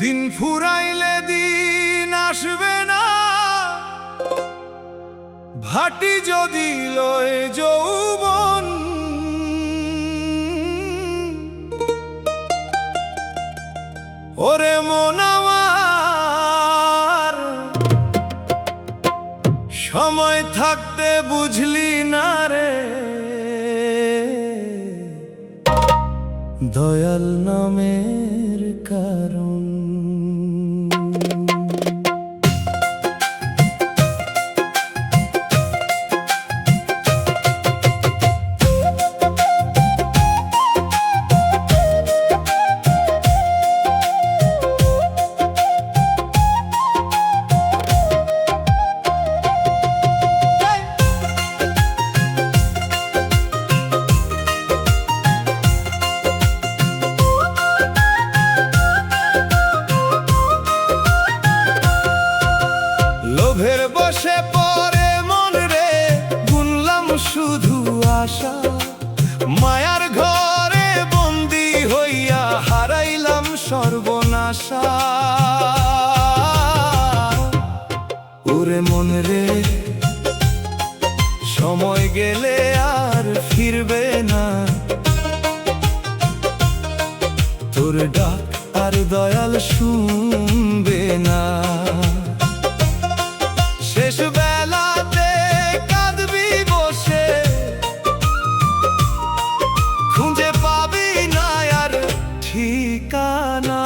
দিন ফুরাইলে দিন আসবে না, ভাটি যদি লয় যৌবন। ওরে মন আমার, সময় থাকতে বুঝলি না রে, দয়াল নামের কারণ। লোভের বসে পরে মন রে, গুনলাম শুধু আশা, মায়ার ঘরে বন্দি হইয়া হারাইলাম সর্বনাশা। ওরে মন রে, সময় গেলে আর ফিরবে না, তোর ডাক আর দয়াল শুনবে না। শেষ বেলাতে কাঁদবি বসে, খুঁজে পাবি না আর ঠিকানা।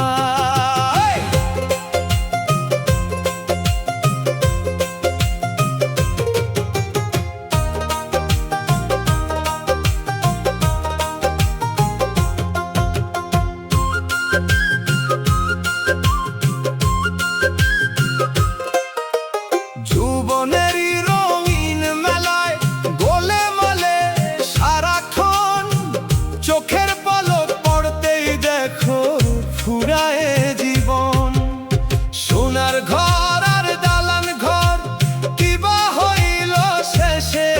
জীবনেরই রঙিন মেলায় গোলে মালে সারাক্ষণ, চোখের পলক পড়তেই দেখো ফুরায় জীবন। সোনার ঘর আর দালান ঘর কিবা হইল শেষে,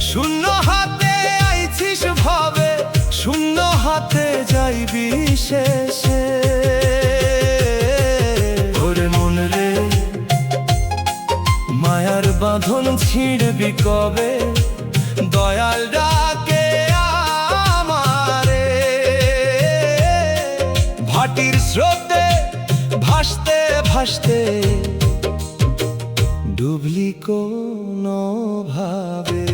শূন্য হাতে আইছিস ভাবে, শূন্য হাতে যাইবি শেষে। ওরে মন রে, মায়ার বাঁধন ছিঁড়বি কবে, দয়াল ডাকে আমারে। ভাটির স্রোতে ভাসতে ভাসতে ডুবলি কোন ভাবে।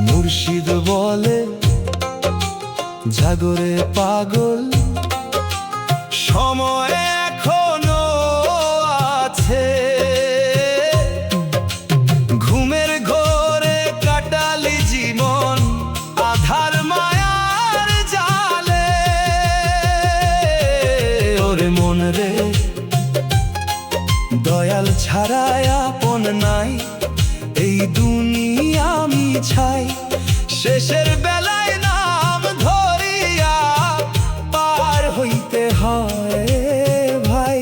মুর্শিদ বলে জাগরে পাগল, সময় এখনো আছে, ঘুমের ঘোরে কাটালি জীবন আধার মায়ার জালে। ওরে মন রে, দয়াল ছাড়াই আপন নাই, এই দুনিয়া আমি ছাই। শেষের বেলায় নাম ধরিয়া পার হইতে হয় ভাই।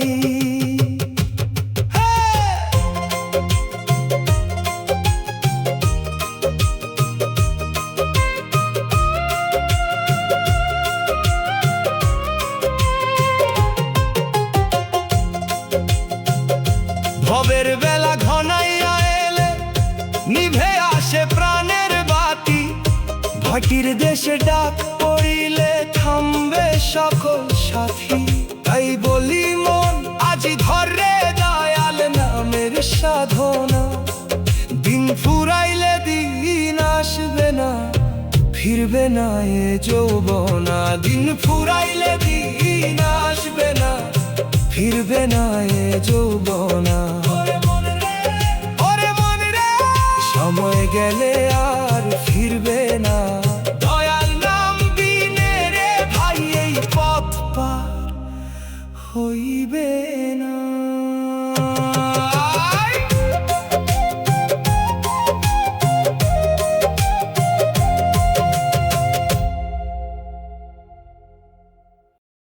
ভবের বেলা ঘনাইয়া এলে নিভে আসে প্রাণের বাতি, ভাটির দেশে ডাক পড়িলে থামবে সকল সাথী। তাই বলি মন আজি ধরে দয়াল নামের সাধনা, দিন ফুরাইলে দিন আসবে না, ফিরবে না এ যৌবনা। দিন ফুরাইলে দিন আসবে না, ফিরবে না এ যৌবনা। সময় গেলে আর ফিরবে না, দয়াল নাম বিনে রে ভাই এই পথ পার হইবে না।